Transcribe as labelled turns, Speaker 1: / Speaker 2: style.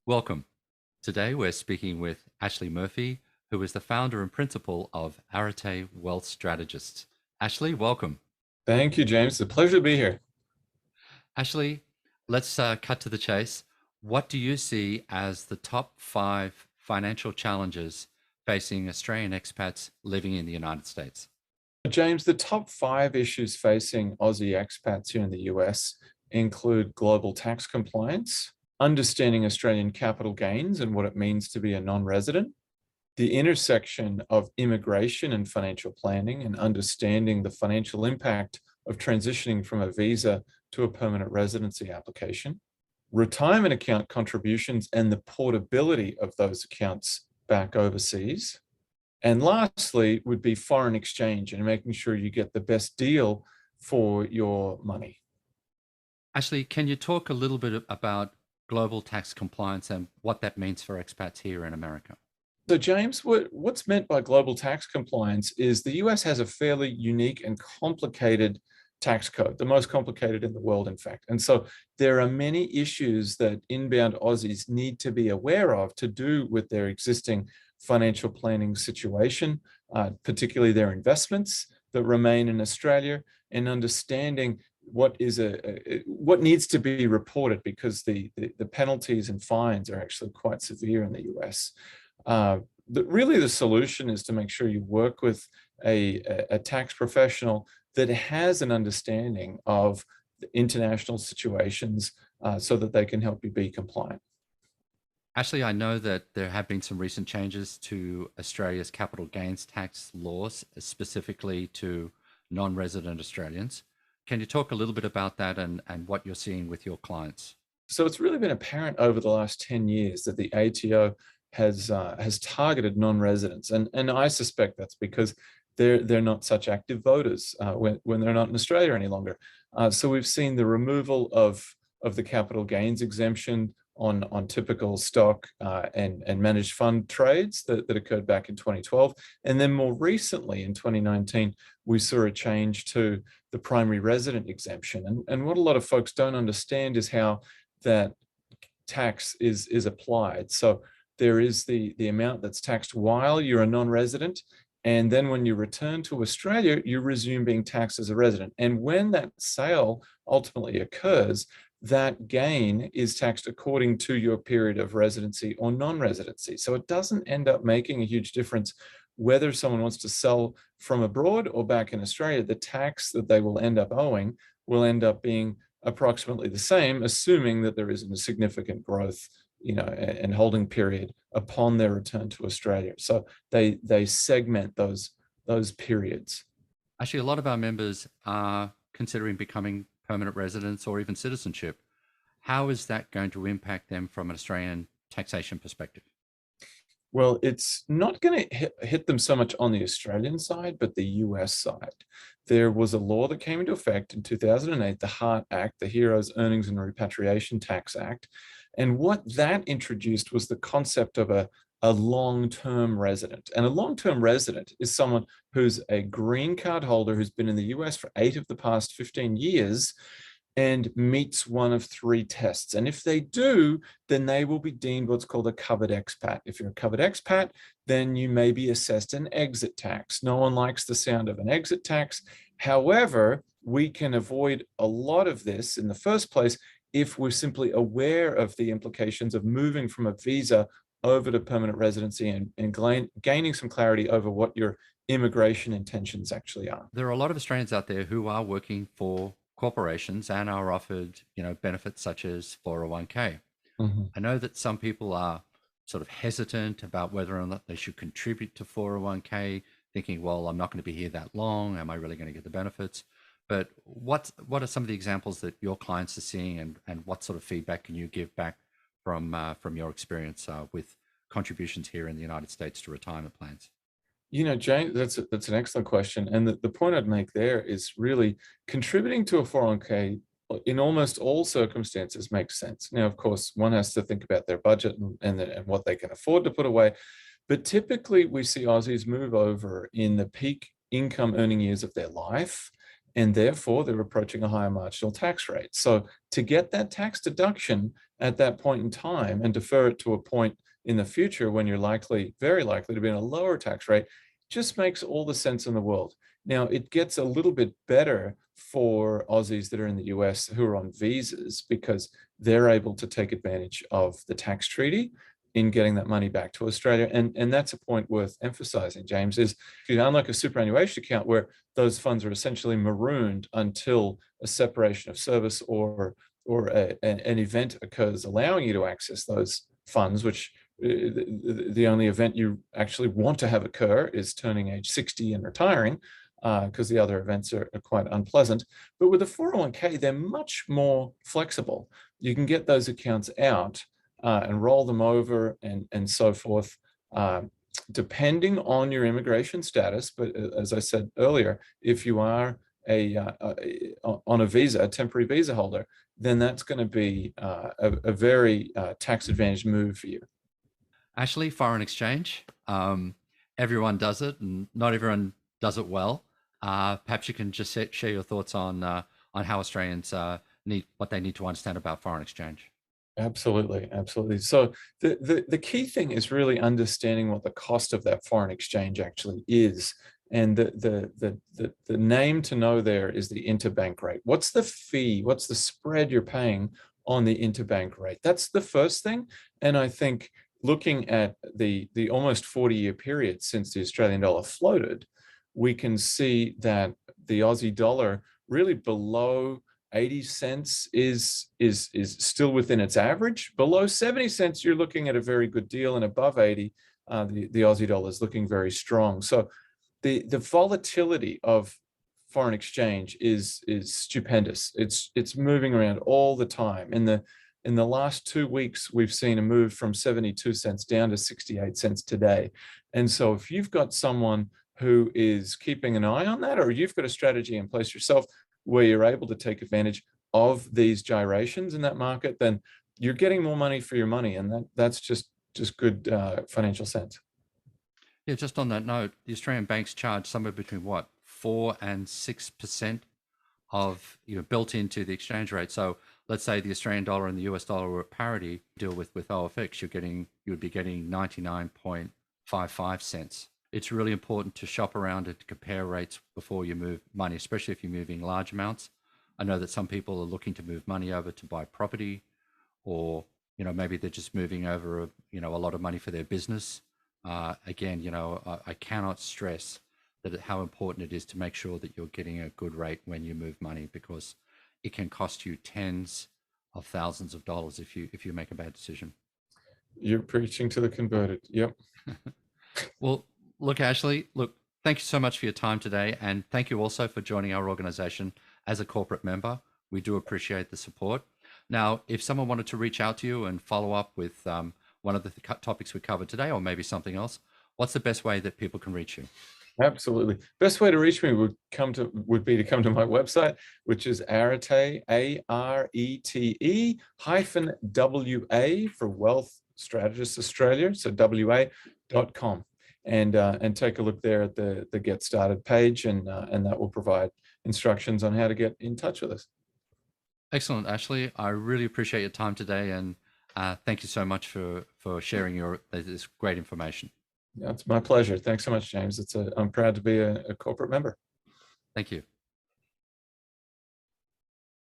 Speaker 1: Welcome. Today we're speaking with Ashley Murphy, who is the founder and principal of Arete Wealth Strategists. Ashley, welcome.
Speaker 2: Thank you, James. It's a pleasure to be here.
Speaker 1: Ashley, let's cut to the chase. What do you see as the top five financial challenges facing Australian expats living in the United States?
Speaker 2: James, the top five issues facing Aussie expats here in the US include global tax compliance, understanding Australian capital gains and what it means to be a non-resident, the intersection of immigration and financial planning and understanding the financial impact of transitioning from a visa to a permanent residency application, retirement account contributions and the portability of those accounts back overseas. And lastly would be foreign exchange and making sure you get the best deal for your money.
Speaker 1: Ashley, can you talk a little bit about global tax compliance and what that means for expats here in America?
Speaker 2: So James, what's meant by global tax compliance is the US has a fairly unique and complicated tax code, the most complicated in the world, in fact. And so there are many issues that inbound Aussies need to be aware of to do with their existing financial planning situation, particularly their investments that remain in Australia, and understanding what needs to be reported, because the penalties and fines are actually quite severe in the US. Really, the solution is to make sure you work with a tax professional that has an understanding of the international situations so that they can help you be compliant.
Speaker 1: Ashley, I know that there have been some recent changes to Australia's capital gains tax laws, specifically to non-resident Australians. Can you talk a little bit about that and what you're seeing with your clients?
Speaker 2: So it's really been apparent over the last 10 years that the ATO has targeted non-residents, and I suspect that's because they're not such active voters when they're not in Australia any longer. So we've seen the removal of the capital gains exemption on typical stock and managed fund trades that occurred back in 2012. And then more recently in 2019, we saw a change to the primary resident exemption. And what a lot of folks don't understand is how that tax is applied. So there is the amount that's taxed while you're a non-resident, and then when you return to Australia, you resume being taxed as a resident. And when that sale ultimately occurs, that gain is taxed according to your period of residency or non-residency. So it doesn't end up making a huge difference whether someone wants to sell from abroad or back in Australia. The tax that they will end up owing will end up being approximately the same, assuming that there isn't a significant growth, and holding period upon their return to Australia. So they segment those periods.
Speaker 1: Actually, a lot of our members are considering becoming permanent residents or even citizenship. How is that going to impact them from an Australian taxation perspective?
Speaker 2: Well, it's not going to hit them so much on the Australian side, but the US side. There was a law that came into effect in 2008, the HART Act, the Heroes, Earnings and Repatriation Tax Act. And what that introduced was the concept of a long-term resident. And a long-term resident is someone who's a green card holder who's been in the US for 8 of the past 15 years and meets one of 3 tests. And if they do, then they will be deemed what's called a covered expat. If you're a covered expat, then you may be assessed an exit tax. No one likes the sound of an exit tax. However, we can avoid a lot of this in the first place if we're simply aware of the implications of moving from a visa over to permanent residency and gaining some clarity over what your immigration intentions actually are.
Speaker 1: There are a lot of Australians out there who are working for corporations and are offered, benefits such as 401k.
Speaker 2: Mhm.
Speaker 1: I know that some people are sort of hesitant about whether or not they should contribute to 401k, thinking, well, I'm not going to be here that long. Am I really going to get the benefits? But what are some of the examples that your clients are seeing, and what sort of feedback can you give back from your experience with contributions here in the United States to retirement plans?
Speaker 2: James, that's an excellent question. And the point I'd make there is really contributing to a 401k in almost all circumstances makes sense. Now, of course, one has to think about their budget and what they can afford to put away. But typically we see Aussies move over in the peak income earning years of their life. and therefore they're approaching a higher marginal tax rate. So to get that tax deduction at that point in time and defer it to a point in the future when you're very likely to be in a lower tax rate, just makes all the sense in the world. Now, it gets a little bit better for Aussies that are in the US who are on visas, because they're able to take advantage of the tax treaty in getting that money back to Australia. And that's a point worth emphasizing, James, is unlike a superannuation account where those funds are essentially marooned until a separation of service or an event occurs allowing you to access those funds, which the only event you actually want to have occur is turning age 60 and retiring, because the other events are quite unpleasant. But with a 401k, they're much more flexible. You can get those accounts out and roll them over and so forth, depending on your immigration status. But as I said earlier, if you are on a visa, a temporary visa holder, then that's going to be a very tax advantaged move for you.
Speaker 1: Ashley, foreign exchange. Everyone does it, and not everyone does it well. Perhaps you can just share your thoughts on how Australians need what they need to understand about foreign exchange.
Speaker 2: Absolutely, absolutely. So the key thing is really understanding what the cost of that foreign exchange actually is. And the name to know there is the interbank rate. What's the fee? What's the spread you're paying on the interbank rate? That's the first thing. And I think looking at the almost 40-year period since the Australian dollar floated, we can see that the Aussie dollar really below 80 cents is still within its average. Below 70 cents, you're looking at a very good deal, and above 80, the Aussie dollar is looking very strong. So the volatility of foreign exchange is stupendous. It's moving around all the time. In the last 2 weeks, we've seen a move from 72 cents down to 68 cents today. And so if you've got someone who is keeping an eye on that, or you've got a strategy in place yourself where you're able to take advantage of these gyrations in that market, then you're getting more money for your money. And that's just good financial sense.
Speaker 1: Yeah, just on that note, the Australian banks charge somewhere between what, 4 and 6% of built into the exchange rate. So let's say the Australian dollar and the US dollar were at parity, deal with OFX, you would be getting 99.55 cents. It's really important to shop around and to compare rates before you move money, especially if you're moving large amounts. I know that some people are looking to move money over to buy property, or maybe they're just moving over a lot of money for their business. Again, I cannot stress that how important it is to make sure that you're getting a good rate when you move money, because it can cost you tens of thousands of dollars if you make a bad decision.
Speaker 2: You're preaching to the converted. Yep.
Speaker 1: Well, look, Ashley, thank you so much for your time today. And thank you also for joining our organization as a corporate member. We do appreciate the support. Now, if someone wanted to reach out to you and follow up with one of the topics we covered today, or maybe something else, what's the best way that people can reach you?
Speaker 2: Absolutely. Best way to reach me would be to come to my website, which is Arete, ARETE -WA for Wealth Strategists Australia, so WA.com. And take a look there at the Get Started page, and that will provide instructions on how to get in touch with us.
Speaker 1: Excellent, Ashley. I really appreciate your time today, and thank you so much for sharing this great information.
Speaker 2: Yeah, it's my pleasure. Thanks so much, James. I'm proud to be a corporate member.
Speaker 1: Thank you.